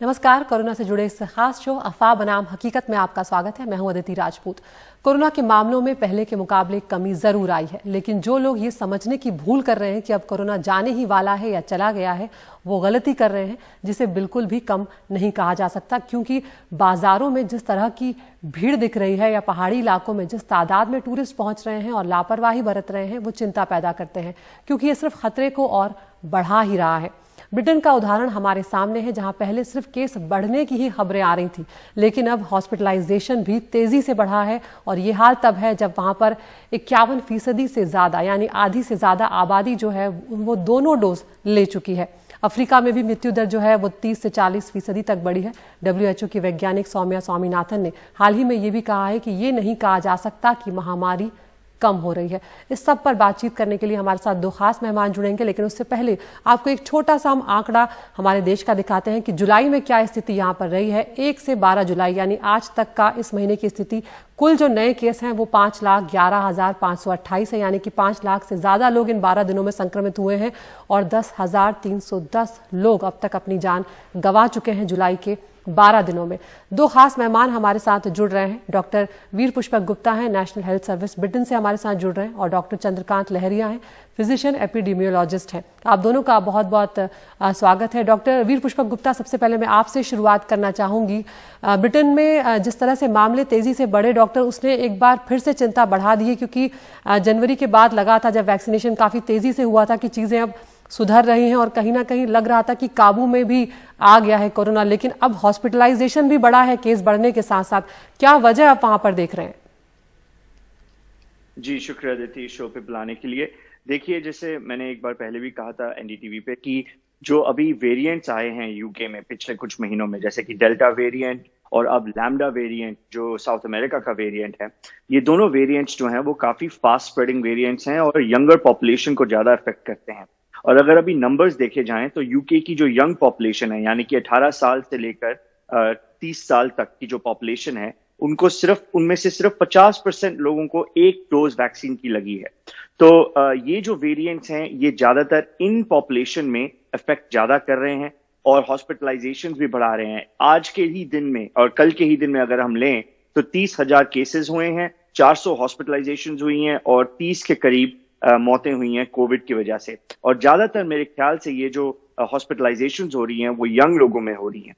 नमस्कार। कोरोना से जुड़े इस खास शो अफवाह बनाम हकीकत में आपका स्वागत है। मैं हूं अदिति राजपूत। कोरोना के मामलों में पहले के मुकाबले कमी जरूर आई है, लेकिन जो लोग ये समझने की भूल कर रहे हैं कि अब कोरोना जाने ही वाला है या चला गया है, वो गलती कर रहे हैं, जिसे बिल्कुल भी कम नहीं कहा जा सकता। क्योंकि बाजारों में जिस तरह की भीड़ दिख रही है या पहाड़ी इलाकों में जिस तादाद में टूरिस्ट पहुंच रहे हैं और लापरवाही बरत रहे हैं, वो चिंता पैदा करते हैं, क्योंकि ये सिर्फ खतरे को और बढ़ा ही रहा है। ब्रिटेन का उदाहरण हमारे सामने है, जहां पहले सिर्फ केस बढ़ने की ही खबरें आ रही थी, लेकिन अब हॉस्पिटलाइजेशन भी तेजी से बढ़ा है। और ये हाल तब है जब वहां पर 51% से ज्यादा यानी आधी से ज्यादा आबादी जो है वो दोनों डोज ले चुकी है। अफ्रीका में भी मृत्यु दर जो है वो 30 से 40% तक बढ़ी है। WHO की वैज्ञानिक सौम्या स्वामीनाथन ने हाल ही में ये भी कहा है कि ये नहीं कहा जा सकता कि महामारी कम हो रही है। इस सब पर बातचीत करने के लिए हमारे साथ दो खास मेहमान जुड़ेंगे, लेकिन उससे पहले आपको एक छोटा सा हम आंकड़ा हमारे देश का दिखाते हैं कि जुलाई में क्या स्थिति यहां पर रही है। 1 से 12 जुलाई यानी आज तक का इस महीने की स्थिति, कुल जो नए केस हैं वो 5,11,528 है, यानी कि 5 लाख से ज्यादा लोग इन 12 दिनों में संक्रमित हुए हैं और 10,310 लोग अब तक अपनी जान गंवा चुके हैं जुलाई के 12 दिनों में। दो खास मेहमान हमारे साथ जुड़ रहे हैं। डॉक्टर वीर पुष्पक गुप्ता हैं, नेशनल हेल्थ सर्विस ब्रिटेन से हमारे साथ जुड़ रहे हैं, और डॉक्टर चंद्रकांत लहरिया हैं, फिजिशियन एपिडेमियोलॉजिस्ट हैं। आप दोनों का बहुत बहुत स्वागत है। डॉक्टर वीर पुष्पक गुप्ता, सबसे पहले मैं आपसे शुरुआत करना चाहूंगी। ब्रिटेन में जिस तरह से मामले तेजी से बढ़े, डॉक्टर, उसने एक बार फिर से चिंता बढ़ा दी है, क्योंकि जनवरी के बाद लगा था, जब वैक्सीनेशन काफी तेजी से हुआ था, कि चीजें अब सुधर रही हैं और कहीं ना कहीं लग रहा था कि काबू में भी आ गया है कोरोना। लेकिन अब हॉस्पिटलाइजेशन भी बढ़ा है केस बढ़ने के साथ साथ। क्या वजह आप वहां पर देख रहे हैं? जी, शुक्रिया अदिति, शो पे बुलाने के लिए। देखिए, जैसे मैंने एक बार पहले भी कहा था एनडीटीवी पे कि जो अभी वेरिएंट्स आए हैं यूके में पिछले कुछ महीनों में, जैसे कि डेल्टा वेरिएंट और अब लैम्डा वेरिएंट जो साउथ अमेरिका का वेरिएंट है, ये दोनों वेरिएंट्स जो हैं वो काफी फास्ट स्प्रेडिंग वेरिएंट्स हैं और यंगर पॉपुलेशन को ज्यादा अफेक्ट करते हैं। और अगर अभी नंबर्स देखे जाएं तो यूके की जो यंग पॉपुलेशन है, यानी कि 18 साल से लेकर 30 साल तक की जो पॉपुलेशन है, उनमें से सिर्फ 50% लोगों को एक डोज वैक्सीन की लगी है। तो ये जो वेरिएंट्स हैं ये ज्यादातर इन पॉपुलेशन में इफेक्ट ज्यादा कर रहे हैं और हॉस्पिटलाइजेशन भी बढ़ा रहे हैं। आज के ही दिन में और कल के ही दिन में अगर हम लें तो 30,000 केसेस हुए हैं, 400 हॉस्पिटलाइजेशन हुई हैं और 30 के करीब मौतें हुई हैं कोविड की वजह से। और ज्यादातर मेरे ख्याल से ये जो हॉस्पिटलाइजेशंस हो रही हैं वो यंग लोगों में हो रही हैं,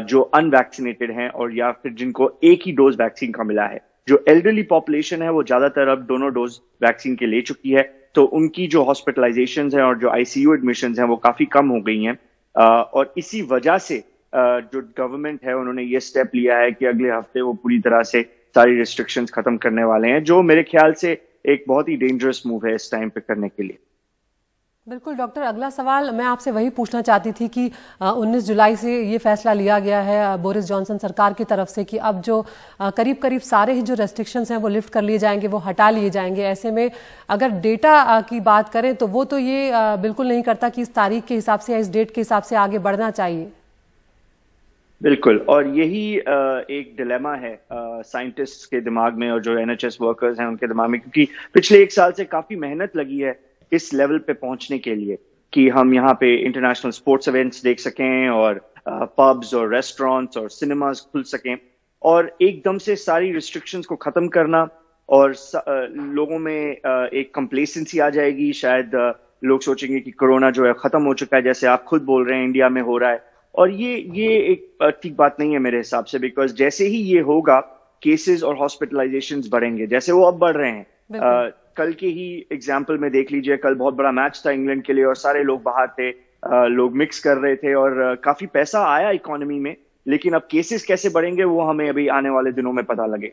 जो अनवैक्सीनेटेड हैं और या फिर जिनको एक ही डोज वैक्सीन का मिला है। जो एल्डरली पॉपुलेशन है वो ज्यादातर अब दोनों डोज वैक्सीन के ले चुकी है, तो उनकी जो हॉस्पिटलाइजेशंस हैं और जो आईसीयू एडमिशंस हैं वो काफी कम हो गई हैं। और इसी वजह से जो गवर्नमेंट है उन्होंने ये स्टेप लिया है कि अगले हफ्ते वो पूरी तरह से सारी रिस्ट्रिक्शंस खत्म करने वाले हैं, जो मेरे ख्याल से एक बहुत ही डेंजरस मूव है इस टाइम पे करने के लिए। बिल्कुल डॉक्टर, अगला सवाल मैं आपसे वही पूछना चाहती थी कि 19 जुलाई से ये फैसला लिया गया है बोरिस जॉनसन सरकार की तरफ से कि अब जो करीब करीब सारे ही जो रेस्ट्रिक्शंस हैं वो लिफ्ट कर लिए जाएंगे, वो हटा लिए जाएंगे। ऐसे में अगर डेटा की बात करें तो वो तो ये बिल्कुल नहीं करता कि इस तारीख के हिसाब से या इस डेट के हिसाब से आगे बढ़ना चाहिए। बिल्कुल, और यही एक डिलेमा है साइंटिस्ट्स के दिमाग में और जो एनएचएस वर्कर्स हैं उनके दिमाग में, क्योंकि पिछले 1 साल से काफी मेहनत लगी है इस लेवल पे पहुंचने के लिए कि हम यहाँ पे इंटरनेशनल स्पोर्ट्स इवेंट्स देख सकें और पब्स और रेस्टोरेंट्स और सिनेमास खुल सकें, और एकदम से सारी रिस्ट्रिक्शंस को खत्म करना और लोगों में एक कंप्लेसेंसी आ जाएगी। शायद लोग सोचेंगे कि कोरोना जो है खत्म हो चुका है, जैसे आप खुद बोल रहे हैं इंडिया में हो रहा है। और ये एक ठीक बात नहीं है मेरे हिसाब से, बिकॉज जैसे ही ये होगा केसेस और हॉस्पिटलाइजेशंस बढ़ेंगे, जैसे वो अब बढ़ रहे हैं। कल के ही एग्जाम्पल में देख लीजिए, कल बहुत बड़ा मैच था इंग्लैंड के लिए और सारे लोग बाहर थे, लोग मिक्स कर रहे थे और काफी पैसा आया इकोनॉमी में, लेकिन अब केसेस कैसे बढ़ेंगे वो हमें अभी आने वाले दिनों में पता लगे।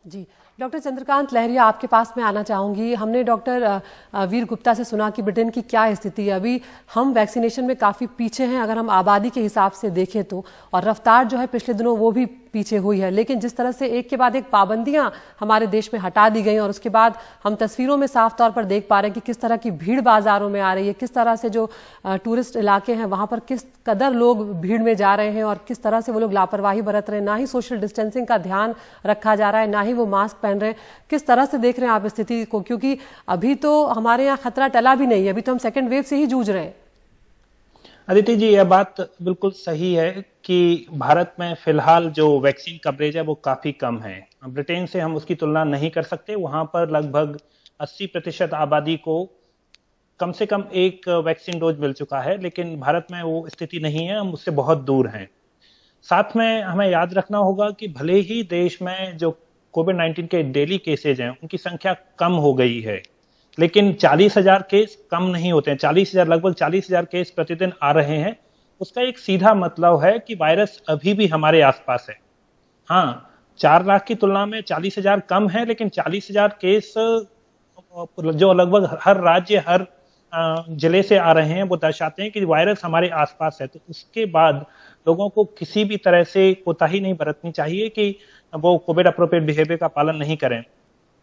जी, डॉक्टर चंद्रकांत लहरिया, आपके पास मैं आना चाहूंगी। हमने डॉक्टर वीर गुप्ता से सुना कि ब्रिटेन की क्या स्थिति है। अभी हम वैक्सीनेशन में काफी पीछे हैं अगर हम आबादी के हिसाब से देखें तो, और रफ्तार जो है पिछले दिनों वो भी पीछे हुई है। लेकिन जिस तरह से एक के बाद एक पाबंदियां हमारे देश में हटा दी गई और उसके बाद हम तस्वीरों में साफ तौर पर देख पा रहे हैं कि किस तरह की भीड़ बाजारों में आ रही है, किस तरह से जो टूरिस्ट इलाके हैं वहां पर किस कदर लोग भीड़ में जा रहे हैं और किस तरह से वो लोग लापरवाही बरत रहे हैं। ना ही सोशल डिस्टेंसिंग का ध्यान रखा जा रहा है, ना ही वो मास्क पहन रहे हैं। किस तरह से देख रहे हैं आप स्थिति को? क्योंकि अभी तो हमारे यहाँ खतरा टला भी नहीं है, अभी तो हम सेकेंड वेव से ही जूझ रहे हैं। अदिति जी, यह बात बिल्कुल सही है कि भारत में फिलहाल जो वैक्सीन कवरेज है वो काफी कम है। ब्रिटेन से हम उसकी तुलना नहीं कर सकते। वहां पर लगभग 80% आबादी को कम से कम एक वैक्सीन डोज मिल चुका है, लेकिन भारत में वो स्थिति नहीं है, हम उससे बहुत दूर हैं। साथ में हमें याद रखना होगा कि भले ही देश में जो कोविड-19 के डेली केसेज हैं उनकी संख्या कम हो गई है, लेकिन 40,000 केस कम नहीं होते हैं। 40,000, लगभग 40,000 केस प्रतिदिन आ रहे हैं। उसका एक सीधा मतलब है कि वायरस अभी भी हमारे आसपास है। हाँ, 4 लाख की तुलना में 40,000 कम है, लेकिन 40,000 केस जो लगभग हर राज्य, हर जिले से आ रहे हैं, वो दर्शाते हैं कि वायरस हमारे आसपास है। तो उसके बाद लोगों को किसी भी तरह से कोताही नहीं बरतनी चाहिए कि वो कोविड अप्रोप्रिएट बिहेवियर का पालन नहीं करें।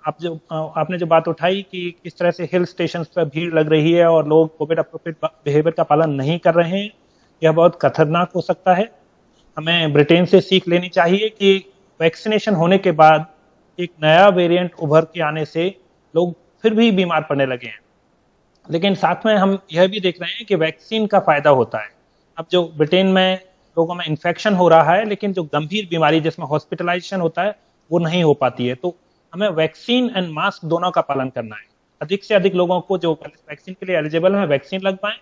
आपने जो बात उठाई कि किस तरह से हिल स्टेशन पर भीड़ लग रही है और लोग कोविड अप्रोप्रिएट बिहेवियर का पालन नहीं कर रहे हैं, यह बहुत खतरनाक हो सकता है। हमें ब्रिटेन से सीख लेनी चाहिए कि वैक्सीनेशन होने के बाद एक नया वेरिएंट उभर के आने से लोग फिर भी बीमार पड़ने लगे हैं। लेकिन साथ में हम यह भी देख रहे हैं कि वैक्सीन का फायदा होता है। अब जो ब्रिटेन में लोगों में इन्फेक्शन हो रहा है, लेकिन जो गंभीर बीमारी जिसमें हॉस्पिटलाइजेशन होता है वो नहीं हो पाती है। तो हमें वैक्सीन एंड मास्क दोनों का पालन करना है। अधिक से अधिक लोगों को जो वैक्सीन के लिए एलिजिबल है वैक्सीन लगवाएं,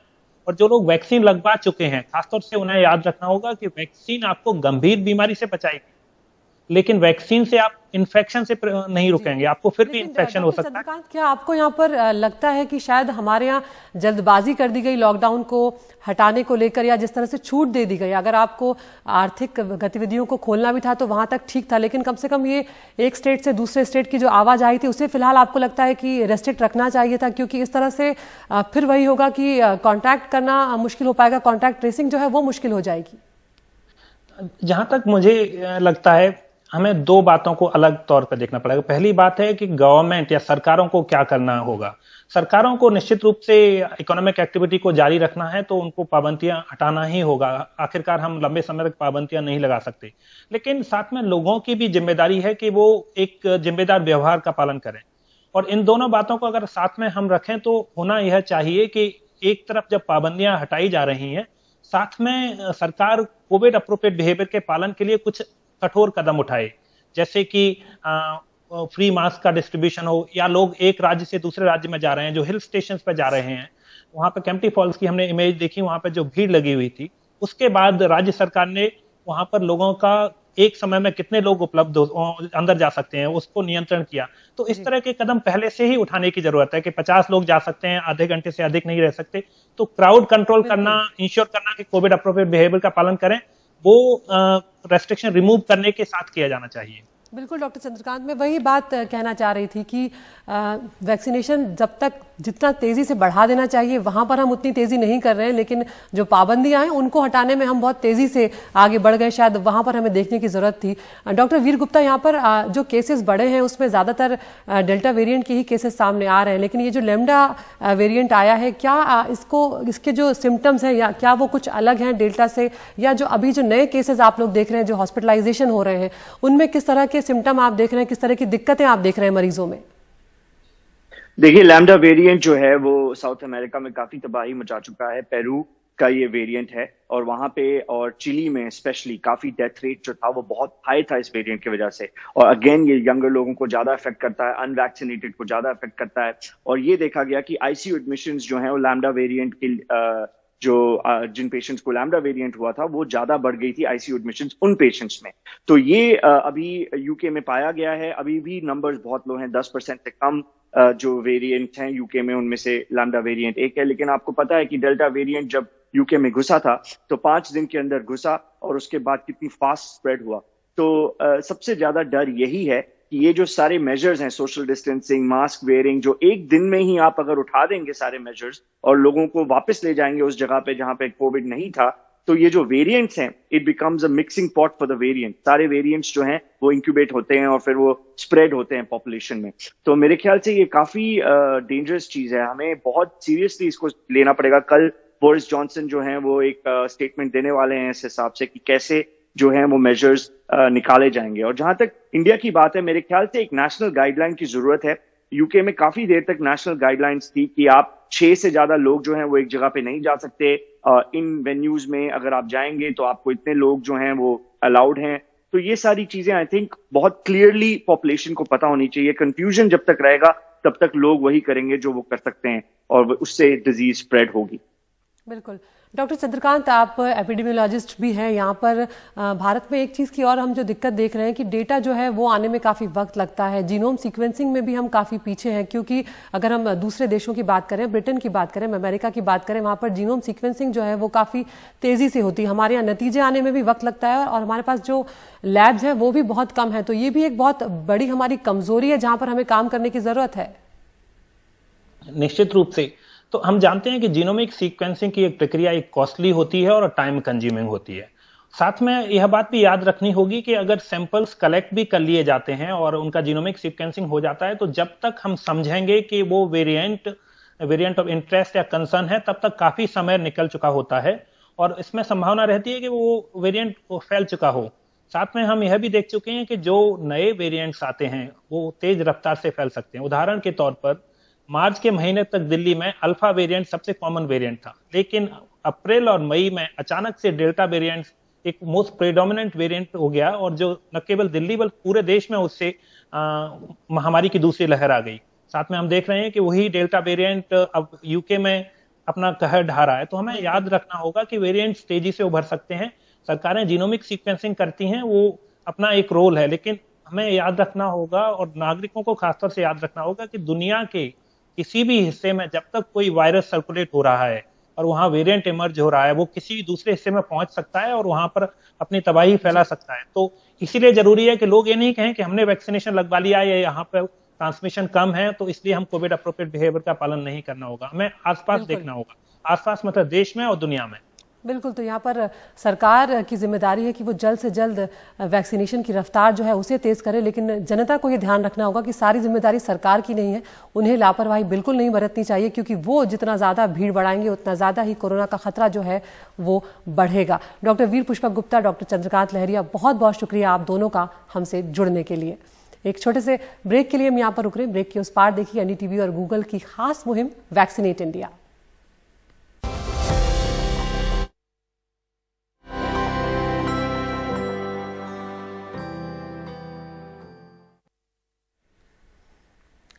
और जो लोग वैक्सीन लगवा चुके हैं खासतौर से उन्हें याद रखना होगा कि वैक्सीन आपको गंभीर बीमारी से बचाएगी, लेकिन वैक्सीन से आप इन्फेक्शन से नहीं रुकेंगे, आपको फिर भी इन्फेक्शन हो सकता है। क्या आपको यहाँ पर लगता है कि शायद हमारे यहाँ जल्दबाजी कर दी गई लॉकडाउन को हटाने को लेकर, या जिस तरह से छूट दे दी गई? अगर आपको आर्थिक गतिविधियों को खोलना भी था तो वहां तक ठीक था, लेकिन कम से कम ये एक स्टेट से दूसरे स्टेट की जो आवाजाही थी उसे फिलहाल आपको लगता है कि रेस्ट्रिक्ट रखना चाहिए था, क्योंकि इस तरह से फिर वही होगा कि कॉन्टैक्ट करना मुश्किल हो पाएगा, कॉन्टैक्ट ट्रेसिंग जो है वो मुश्किल हो जाएगी। जहां तक मुझे लगता है हमें दो बातों को अलग तौर पर देखना पड़ेगा। पहली बात है कि गवर्नमेंट या सरकारों को क्या करना होगा। सरकारों को निश्चित रूप से इकोनॉमिक एक्टिविटी को जारी रखना है तो उनको पाबंदियां हटाना ही होगा। आखिरकार हम लंबे समय तक पाबंदियां नहीं लगा सकते, लेकिन साथ में लोगों की भी जिम्मेदारी है कि वो एक जिम्मेदार व्यवहार का पालन करें। और इन दोनों बातों को अगर साथ में हम रखें तो होना यह चाहिए कि एक तरफ जब पाबंदियां हटाई जा रही हैं, साथ में सरकार कोविड अप्रोप्रिएट बिहेवियर के पालन के लिए कुछ कठोर कदम उठाए, जैसे कि फ्री मास्क का डिस्ट्रीब्यूशन हो, या लोग एक राज्य से दूसरे राज्य में जा रहे हैं, जो हिल स्टेशन पर जा रहे हैं, वहां पे केम्प्टी फॉल्स की हमने इमेज देखी, वहां पे जो भीड़ लगी हुई थी, उसके बाद राज्य सरकार ने वहां पर लोगों का एक समय में कितने लोग उपलब्ध अंदर जा सकते हैं उसको नियंत्रण किया। तो इस तरह के कदम पहले से ही उठाने की जरूरत है कि 50 लोग जा सकते हैं, आधे घंटे से अधिक नहीं रह सकते। तो क्राउड कंट्रोल करना, इंश्योर करना कि कोविड अप्रोप्रिएट बिहेवियर का पालन करें, वो रेस्ट्रिक्शन रिमूव करने के साथ किया जाना चाहिए। बिल्कुल डॉक्टर चंद्रकांत, मैं वही बात कहना चाह रही थी कि वैक्सीनेशन जब तक जितना तेजी से बढ़ा देना चाहिए वहां पर हम उतनी तेजी नहीं कर रहे हैं, लेकिन जो पाबंदियां हैं उनको हटाने में हम बहुत तेजी से आगे बढ़ गए, शायद वहां पर हमें देखने की जरूरत थी। डॉक्टर वीर गुप्ता, यहाँ पर जो केसेस बढ़े हैं उसमें ज्यादातर डेल्टा वेरिएंट के ही केसेस सामने आ रहे हैं, लेकिन ये जो लैम्डा वेरिएंट आया है, क्या इसके जो सिम्टम्स हैं या क्या वो कुछ अलग हैं डेल्टा से, या जो अभी जो नए केसेस आप लोग देख रहे हैं जो हॉस्पिटलाइजेशन हो रहे हैं उनमें किस तरह के सिम्टम आप देख रहे हैं, किस तरह की दिक्कतें आप देख रहे हैं मरीजों में? देखिए, लैम्डा वेरिएंट जो है वो साउथ अमेरिका में काफी तबाही मचा चुका है। पेरू का ये वेरिएंट है और वहां पे और चिली में स्पेशली काफी डेथ रेट जो था वो बहुत हाई था इस वेरिएंट की वजह से। और अगेन ये यंगर लोगों को ज्यादा अफेक्ट करता है, अनवैक्सीनेटेड को ज्यादा अफेक्ट करता है। और ये देखा गया कि आईसीयू एडमिशंस जो है वो लैम्डा वेरिएंट के जिन पेशेंट्स को लैम्डा वेरिएंट हुआ था वो ज्यादा बढ़ गई थी आईसीयू एडमिशंस उन पेशेंट्स में। तो ये अभी यूके में पाया गया है। अभी भी नंबर्स बहुत लो हैं, 10% से कम जो वेरिएंट हैं यूके में उनमें से लैम्डा वेरिएंट एक है। लेकिन आपको पता है कि डेल्टा वेरिएंट जब यूके में घुसा था तो 5 दिन के अंदर घुसा और उसके बाद कितनी फास्ट स्प्रेड हुआ। तो सबसे ज्यादा डर यही है कि ये जो सारे मेजर्स हैं, सोशल डिस्टेंसिंग, मास्क वेयरिंग, जो एक दिन में ही आप अगर उठा देंगे सारे मेजर्स और लोगों को वापस ले जाएंगे उस जगह पे जहां पे कोविड नहीं था, तो ये जो वेरिएंट्स हैं it becomes a mixing pot for the variant. सारे वेरिएंट्स जो हैं वो इंक्यूबेट होते हैं और फिर वो स्प्रेड होते हैं पॉपुलेशन में। तो मेरे ख्याल से ये काफी डेंजरस चीज है, हमें बहुत सीरियसली इसको लेना पड़ेगा। कल बोरिस जॉनसन जो हैं वो एक स्टेटमेंट देने वाले हैं इस हिसाब से कि कैसे जो है वो मेजर्स निकाले जाएंगे। और जहां तक इंडिया की बात है, मेरे ख्याल से एक नेशनल गाइडलाइन की जरूरत है। यूके में काफी देर तक नेशनल गाइडलाइंस थी कि आप 6 से ज्यादा लोग जो हैं वो एक जगह पे नहीं जा सकते, इन वेन्यूज में अगर आप जाएंगे तो आपको इतने लोग जो हैं वो अलाउड हैं। तो ये सारी चीजें आई थिंक बहुत क्लियरली पॉपुलेशन को पता होनी चाहिए। कंफ्यूजन जब तक रहेगा तब तक लोग वही करेंगे जो वो कर सकते हैं और उससे डिजीज स्प्रेड होगी। बिल्कुल। डॉक्टर चंद्रकांत, आप एपिडेमियोलॉजिस्ट भी हैं। यहाँ पर भारत में एक चीज़ की और हम जो दिक्कत देख रहे हैं कि डेटा जो है वो आने में काफ़ी वक्त लगता है। जीनोम सीक्वेंसिंग में भी हम काफ़ी पीछे हैं, क्योंकि अगर हम दूसरे देशों की बात करें, ब्रिटेन की बात करें, अमेरिका की बात करें, वहाँ पर जीनोम सीक्वेंसिंग जो है वो काफ़ी तेज़ी से होती है। हमारे यहाँ नतीजे आने में भी वक्त लगता है और हमारे पास जो लैब्स हैं वो भी बहुत कम है। तो ये भी एक बहुत बड़ी हमारी कमजोरी है जहाँ पर हमें काम करने की ज़रूरत है। निश्चित रूप से। तो हम जानते हैं कि जीनोमिक सीक्वेंसिंग की एक प्रक्रिया एक कॉस्टली होती है और टाइम कंज्यूमिंग होती है। साथ में यह बात भी याद रखनी होगी कि अगर सैंपल्स कलेक्ट भी कर लिए जाते हैं और उनका जीनोमिक सीक्वेंसिंग हो जाता है, तो जब तक हम समझेंगे कि वो वेरिएंट ऑफ इंटरेस्ट या कंसर्न है, तब तक काफी समय निकल चुका होता है और इसमें संभावना रहती है कि वो वेरिएंट फैल चुका हो। साथ में हम यह भी देख चुके हैं कि जो नए वेरिएंट्स आते हैं वो तेज रफ्तार से फैल सकते हैं। उदाहरण के तौर पर मार्च के महीने तक दिल्ली में अल्फा वेरिएंट सबसे कॉमन वेरिएंट था, लेकिन अप्रैल और मई में अचानक से डेल्टा वेरिएंट एक मोस्ट प्रेडोमिनेंट वेरिएंट हो गया और जो न केवल दिल्ली बल्कि पूरे देश में उससे महामारी की दूसरी लहर आ गई। साथ में हम देख रहे हैं कि वही डेल्टा वेरिएंट अब यूके में अपना कहर ढा रहा है। तो हमें याद रखना होगा कि वेरिएंट्स तेजी से उभर सकते हैं। सरकारें जीनोमिक सीक्वेंसिंग करती हैं, वो अपना एक रोल है, लेकिन हमें याद रखना होगा और नागरिकों को खासतौर से याद रखना होगा कि दुनिया के किसी भी हिस्से में जब तक कोई वायरस सर्कुलेट हो रहा है और वहां वेरिएंट इमर्ज हो रहा है, वो किसी दूसरे हिस्से में पहुंच सकता है और वहां पर अपनी तबाही फैला सकता है। तो इसीलिए जरूरी है कि लोग ये नहीं कहें कि हमने वैक्सीनेशन लगवा लिया या यहाँ पर ट्रांसमिशन कम है तो इसलिए हम कोविड अप्रोप्रिएट बिहेवियर का पालन नहीं करना होगा। हमें आसपास देखना होगा, आसपास मतलब देश में और दुनिया में। बिल्कुल। तो यहाँ पर सरकार की जिम्मेदारी है कि वो जल्द से जल्द वैक्सीनेशन की रफ्तार जो है उसे तेज करे, लेकिन जनता को ये ध्यान रखना होगा कि सारी जिम्मेदारी सरकार की नहीं है। उन्हें लापरवाही बिल्कुल नहीं बरतनी चाहिए, क्योंकि वो जितना ज़्यादा भीड़ बढ़ाएंगे उतना ज़्यादा ही कोरोना का खतरा जो है वो बढ़ेगा। डॉक्टर वीर पुष्पक गुप्ता, डॉक्टर चंद्रकांत लहरिया, बहुत बहुत शुक्रिया आप दोनों का हमसे जुड़ने के लिए। एक छोटे से ब्रेक के लिए हम यहाँ पर रुक रहे हैं। ब्रेक के उस पार देखिए एनडीटीवी और गूगल की खास मुहिम वैक्सीनेट इंडिया।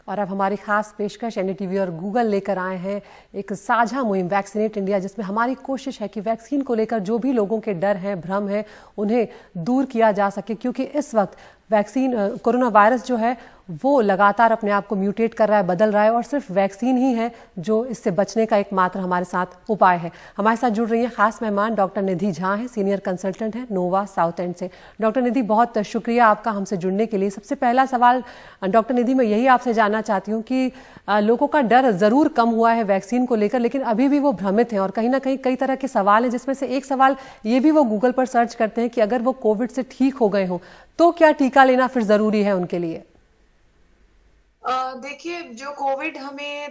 और अब हमारी खास पेशकश एनडीटीवी और गूगल लेकर आए हैं एक साझा मुहिम वैक्सीनेट इंडिया, जिसमें हमारी कोशिश है कि वैक्सीन को लेकर जो भी लोगों के डर हैं, भ्रम है, उन्हें दूर किया जा सके। क्योंकि इस वक्त वैक्सीन कोरोना वायरस जो है वो लगातार अपने आप को म्यूटेट कर रहा है, बदल रहा है, और सिर्फ वैक्सीन ही है जो इससे बचने का एकमात्र हमारे साथ उपाय है। हमारे साथ जुड़ रही है खास मेहमान डॉक्टर निधि झा हैं, सीनियर कंसल्टेंट हैं नोवा साउथ एंड से। डॉक्टर निधि, बहुत शुक्रिया आपका हमसे जुड़ने के लिए। सबसे पहला सवाल डॉक्टर निधि, मैं यही आपसे जानना चाहती हूँ कि लोगों का डर जरूर कम हुआ है वैक्सीन को लेकर, लेकिन अभी भी वो भ्रमित हैं और कहीं ना कहीं कई तरह के सवाल हैं, जिसमें से एक सवाल ये भी वो गूगल पर सर्च करते हैं कि अगर वो कोविड से ठीक हो गए हों तो क्या टीका लेना फिर जरूरी है उनके लिए? देखिए, जो कोविड हमें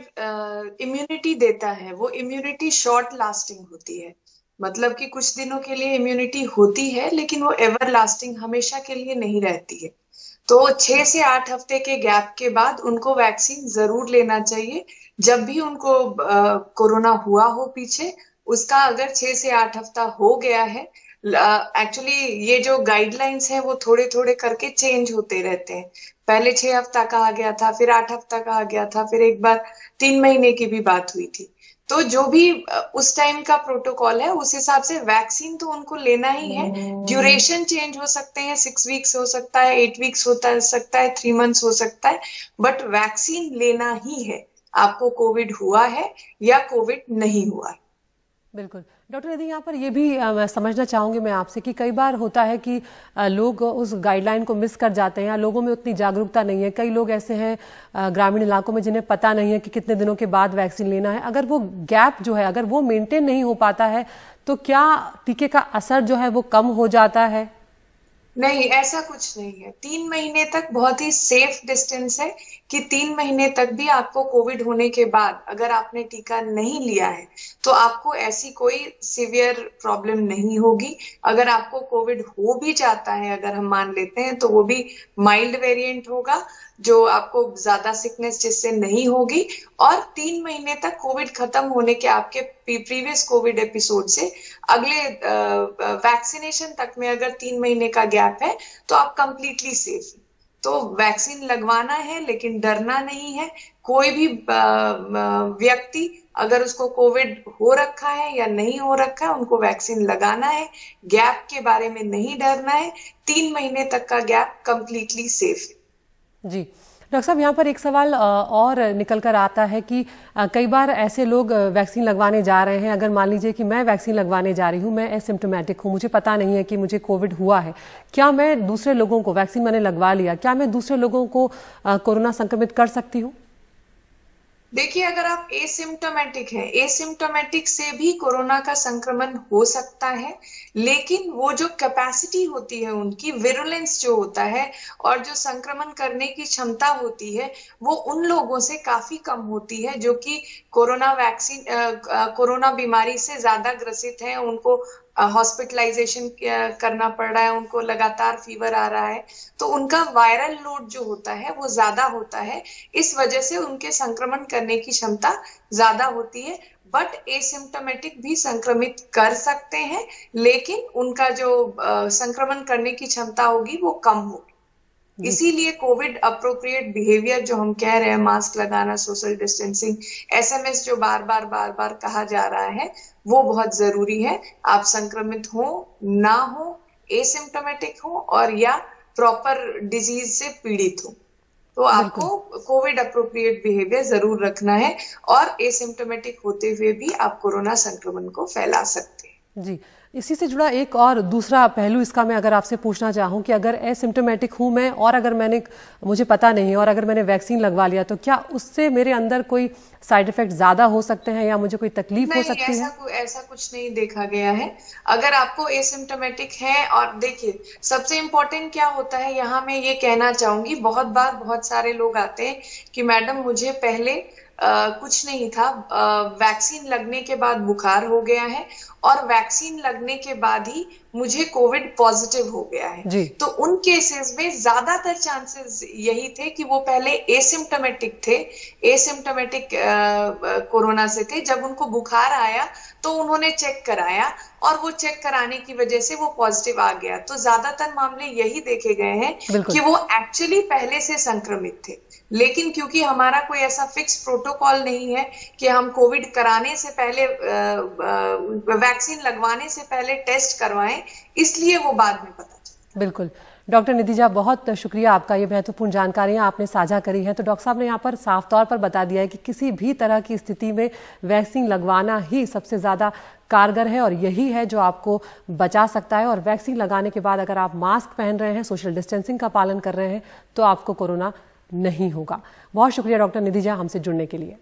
इम्यूनिटी देता है वो इम्यूनिटी शॉर्ट लास्टिंग होती है। मतलब कि कुछ दिनों के लिए इम्यूनिटी होती है, लेकिन वो एवर लास्टिंग हमेशा के लिए नहीं रहती है। तो 6 से 8 हफ्ते के गैप के बाद उनको वैक्सीन जरूर लेना चाहिए। जब भी उनको कोरोना हुआ हो पीछे, उसका अगर 6 से 8 हफ्ता हो गया है, एक्चुअली ये जो गाइडलाइंस है वो थोड़े थोड़े करके चेंज होते रहते हैं। पहले 6 हफ्ता कहा गया था, फिर 8 हफ्ता कहा गया था, फिर एक बार 3 महीने की भी बात हुई थी। तो जो भी उस टाइम का प्रोटोकॉल है उस हिसाब से वैक्सीन तो उनको लेना ही है। ड्यूरेशन चेंज हो सकते हैं, 6 वीक्स हो सकता है, 8 वीक्स होता सकता है, 3 मंथ्स हो सकता है, बट वैक्सीन लेना ही है, आपको कोविड हुआ है या कोविड नहीं हुआ है। बिल्कुल। डॉक्टर निधि, यहाँ पर ये भी समझना चाहूंगी मैं आपसे कि कई बार होता है कि लोग उस गाइडलाइन को मिस कर जाते हैं या लोगों में उतनी जागरूकता नहीं है। कई लोग ऐसे हैं ग्रामीण इलाकों में जिन्हें पता नहीं है कि कितने दिनों के बाद वैक्सीन लेना है। अगर वो गैप जो है अगर वो मेंटेन नहीं हो पाता है तो क्या टीके का असर जो है वो कम हो जाता है? नहीं, ऐसा कुछ नहीं है। 3 महीने तक बहुत ही सेफ डिस्टेंस है कि 3 महीने तक भी आपको कोविड होने के बाद अगर आपने टीका नहीं लिया है तो आपको ऐसी कोई सीवियर प्रॉब्लम नहीं होगी। अगर आपको कोविड हो भी जाता है, अगर हम मान लेते हैं, तो वो भी माइल्ड वेरिएंट होगा। जो आपको ज्यादा सिकनेस जिससे नहीं होगी, और 3 महीने तक कोविड खत्म होने के आपके प्रीवियस कोविड एपिसोड से अगले वैक्सीनेशन तक में अगर 3 महीने का गैप है तो आप कंप्लीटली सेफ। तो वैक्सीन लगवाना है लेकिन डरना नहीं है। कोई भी व्यक्ति अगर उसको कोविड हो रखा है या नहीं हो रखा है, उनको वैक्सीन लगाना है। गैप के बारे में नहीं डरना है। 3 महीने तक का गैप कंप्लीटली सेफ है। जी डॉक्टर साहब, यहाँ पर एक सवाल और निकल कर आता है कि कई बार ऐसे लोग वैक्सीन लगवाने जा रहे हैं। अगर मान लीजिए कि मैं वैक्सीन लगवाने जा रही हूँ, मैं एसिम्प्टोमेटिक हूँ, मुझे पता नहीं है कि मुझे कोविड हुआ है, क्या मैं दूसरे लोगों को, वैक्सीन मैंने लगवा लिया, क्या मैं दूसरे लोगों को कोरोना संक्रमित कर सकती हूँ? देखिए, अगर आप एसिम्प्टोमेटिक हैं, एसिम्प्टोमेटिक से भी कोरोना का संक्रमण हो सकता है, लेकिन वो जो कैपेसिटी होती है उनकी, विरुलेंस जो होता है और जो संक्रमण करने की क्षमता होती है, वो उन लोगों से काफी कम होती है जो कि कोरोना बीमारी से ज्यादा ग्रसित हैं, उनको हॉस्पिटलाइजेशन करना पड़ रहा है, उनको लगातार फीवर आ रहा है, तो उनका वायरल लोड जो होता है वो ज्यादा होता है। इस वजह से उनके संक्रमण करने की क्षमता ज्यादा होती है। बट एसिम्प्टोमेटिक भी संक्रमित कर सकते हैं, लेकिन उनका जो संक्रमण करने की क्षमता होगी वो कम होगी। इसीलिए कोविड अप्रोप्रिएट बिहेवियर जो हम कह रहे हैं, मास्क लगाना, सोशल डिस्टेंसिंग, SMS जो बार बार कहा जा रहा है, वो बहुत जरूरी है। आप संक्रमित हो ना हो, एसिम्प्टोमेटिक हो और या प्रॉपर डिजीज से पीड़ित हो, तो आपको कोविड अप्रोप्रिएट बिहेवियर जरूर रखना है और एसिम्प्टोमेटिक होते हुए भी आप कोरोना संक्रमण को फैला सकते हैं। जी, इसी से जुड़ा एक और दूसरा पहलू इसका मैं अगर आपसे पूछना चाहूँ कि अगर एसिम्प्टोमेटिक हूँ मैं और अगर मुझे पता नहीं है और अगर मैंने वैक्सीन लगवा लिया, तो क्या उससे मेरे अंदर कोई साइड इफेक्ट ज्यादा हो सकते हैं या मुझे कोई तकलीफ हो सकती है? ऐसा कुछ नहीं देखा गया है। अगर आपको एसिम्प्टोमेटिक है, और देखिए सबसे इम्पोर्टेंट क्या होता है, यहाँ मैं ये कहना चाहूंगी, बहुत बार बहुत सारे लोग आते हैं कि मैडम मुझे पहले कुछ नहीं था, वैक्सीन लगने के बाद बुखार हो गया है और वैक्सीन लगने के बाद ही मुझे कोविड पॉजिटिव हो गया है। तो उन केसेस में ज्यादातर चांसेस यही थे कि वो पहले एसिम्प्टोमेटिक थे, एसिम्प्टोमेटिक कोरोना से थे। जब उनको बुखार आया तो उन्होंने चेक कराया और वो चेक कराने की वजह से वो पॉजिटिव आ गया। तो ज्यादातर मामले यही देखे गए हैं कि वो एक्चुअली पहले से संक्रमित थे, लेकिन क्योंकि हमारा कोई ऐसा फिक्स प्रोटोकॉल नहीं है कि हम कोविड कराने से पहले, वैक्सीन लगवाने से पहले टेस्ट करवाएं, इसलिए वो बाद में पता चलता। बिल्कुल डॉक्टर निधिजा, बहुत शुक्रिया आपका, ये महत्वपूर्ण जानकारियां आपने साझा करी हैं। तो डॉक्टर साहब ने यहाँ पर साफ तौर पर बता दिया है कि किसी भी तरह की स्थिति में वैक्सीन लगवाना ही सबसे ज्यादा कारगर है और यही है जो आपको बचा सकता है। और वैक्सीन लगाने के बाद अगर आप मास्क पहन रहे हैं, सोशल डिस्टेंसिंग का पालन कर रहे हैं, तो आपको कोरोना नहीं होगा। बहुत शुक्रिया डॉक्टर निधिजा हमसे जुड़ने के लिए।